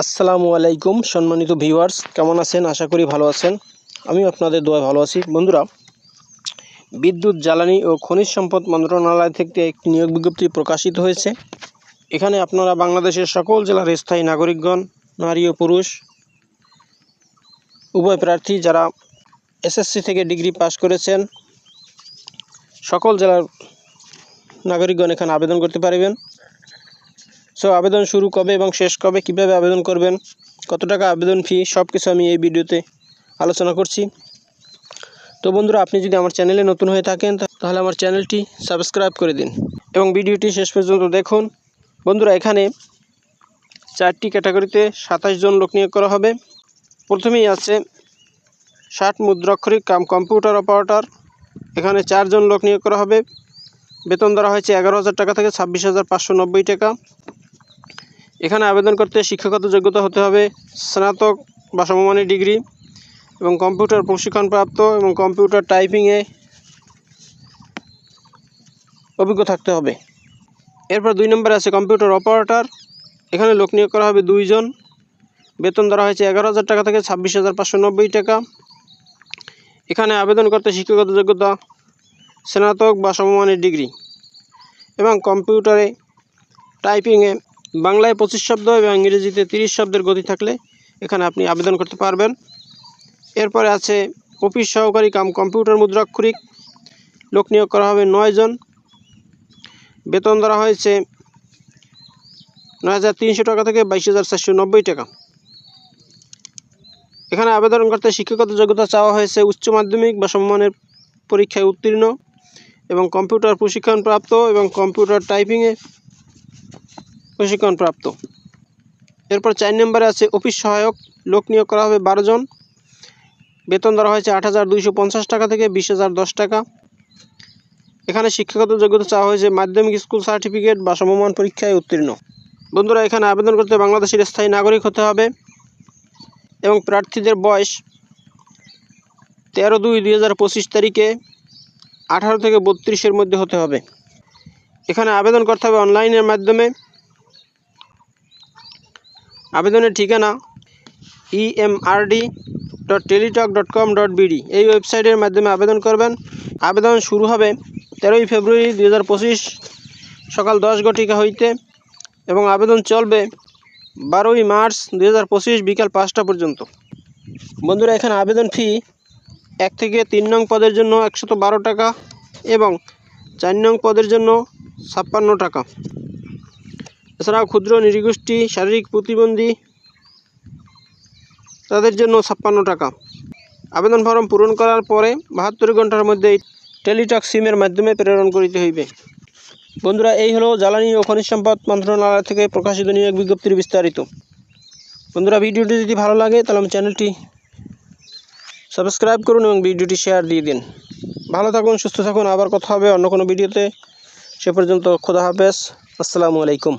আসসালামু আলাইকুম সম্মানিত ভিউয়ার্স, কেমন আছেন? আশা করি ভালো আছেন। আমি আপনাদের দোয়ায় ভালো আছি। বন্ধুরা, বিদ্যুৎ, জ্বালানি ও খনিজ সম্পদ মন্ত্রণালয় থেকে একটি নিয়োগ বিজ্ঞপ্তি প্রকাশিত হয়েছে। এখানে আপনারা বাংলাদেশের সকল জেলার স্থায়ী নাগরিকগণ, নারী ও পুরুষ উভয় প্রার্থী যারা এসএসসি থেকে ডিগ্রি পাস করেছেন, সকল জেলার নাগরিকগণ এখানে আবেদন করতে পারবেন। আবেদন শুরু কবে এবং শেষ কবে, কিভাবে আবেদন করবেন, কত টাকা আবেদন ফি, সব কিছু আমি এই ভিডিওতে আলোচনা করছি। তো বন্ধুরা, আপনি যদি আমার চ্যানেলে নতুন হয়ে থাকেন তাহলে আমার চ্যানেলটি সাবস্ক্রাইব করে দিন এবং ভিডিওটি শেষ পর্যন্ত দেখুন। বন্ধুরা, এখানে 4টি ক্যাটাগরিতে 27 জন লোক নিয়োগ করা হবে। প্রথমেই আছে 60 মুদ্রাক্ষরিক কাম কম্পিউটার অপারেটর। এখানে 4 জন লোক নিয়োগ করা হবে। বেতন ধরা হয়েছে 11,000 টাকা থেকে 26,590 টাকা। এখানে আবেদন করতে শিক্ষাগত যোগ্যতা হতে হবে স্নাতক বা সমমানের ডিগ্রি এবং কম্পিউটার প্রশিক্ষণপ্রাপ্ত এবং কম্পিউটার টাইপিংয়ে অভিজ্ঞ থাকতে হবে। এরপর 2 নম্বরে আছে কম্পিউটার অপারেটর। এখানে লোক নিয়োগ করা হবে 2 জন। বেতন ধরা হয়েছে 11,000 টাকা থেকে 26,590 টাকা। এখানে আবেদন করতে শিক্ষাগত যোগ্যতা স্নাতক বা সমমানের ডিগ্রি এবং কম্পিউটারে টাইপিংয়ে বাংলায় 25 শব্দ এবং ইংরেজিতে 30 শব্দের গতি থাকলে এখানে আপনি আবেদন করতে পারবেন। এরপরে আছে অফিস সহকারী কাম কম্পিউটার মুদ্রাক্ষরিক। লোক নিয়োগ করা হবে 9 জন। বেতন ধরা হয়েছে 9,300 টাকা থেকে 22,490 টাকা। এখানে আবেদন করতে শিক্ষাগত যোগ্যতা চাওয়া হয়েছে উচ্চ মাধ্যমিক বা সমমানের পরীক্ষায় উত্তীর্ণ এবং কম্পিউটার প্রশিক্ষণপ্রাপ্ত এবং কম্পিউটার টাইপিংয়ে প্রশিক্ষণপ্রাপ্ত। এরপর 4 নম্বরে আছে অফিস সহায়ক। লোক নিয়োগ করা হবে 12 জন। বেতন ধরা হয়েছে 8,250 টাকা থেকে 20,010 টাকা। এখানে শিক্ষাগত যোগ্যতা চাওয়া হয়েছে মাধ্যমিক স্কুল সার্টিফিকেট বা সমমান পরীক্ষায় উত্তীর্ণ। বন্ধুরা, এখানে আবেদন করতে বাংলাদেশের স্থায়ী নাগরিক হতে হবে এবং প্রার্থীদের বয়স 13/2/2025 তারিখে 18 থেকে 32-এর মধ্যে হতে হবে। এখানে আবেদন করতে হবে অনলাইনের মাধ্যমে। আবেদনের ঠিকানা emrd.teletalk.com.bd এই ওয়েবসাইটের মাধ্যমে আবেদন করবেন। আবেদন শুরু হবে 13 ফেব্রুয়ারি 2025 সকাল 10 ঘটিকা হইতে এবং আবেদন চলবে 12 মার্চ 2025 বিকাল 5টা পর্যন্ত। বন্ধুরা, এখানে আবেদন ফি 1 থেকে 3 নং পদের জন্য 112 টাকা এবং 4 নং পদের জন্য 56 টাকা। এছাড়াও ক্ষুদ্র নৃগোষ্ঠী, শারীরিক প্রতিবন্ধী তাদের জন্য 56 টাকা। আবেদন ফর্ম পূরণ করার পরে 72 ঘন্টার মধ্যে টেলিটক সিমের মাধ্যমে প্রেরণ করিতে হইবে। বন্ধুরা, এই হলো জ্বালানি ও খনিজ সম্পদ মন্ত্রণালয় থেকে প্রকাশিত নিয়োগ বিজ্ঞপ্তির বিস্তারিত। বন্ধুরা, ভিডিওটি যদি ভালো লাগে তাহলে আমার চ্যানেলটি সাবস্ক্রাইব করুন এবং ভিডিওটি শেয়ার দিয়ে দিন। ভালো থাকুন, সুস্থ থাকুন। আবার কথা হবে অন্য কোনো ভিডিওতে। সে পর্যন্ত খোদা হাফেজ। আসসালামু আলাইকুম।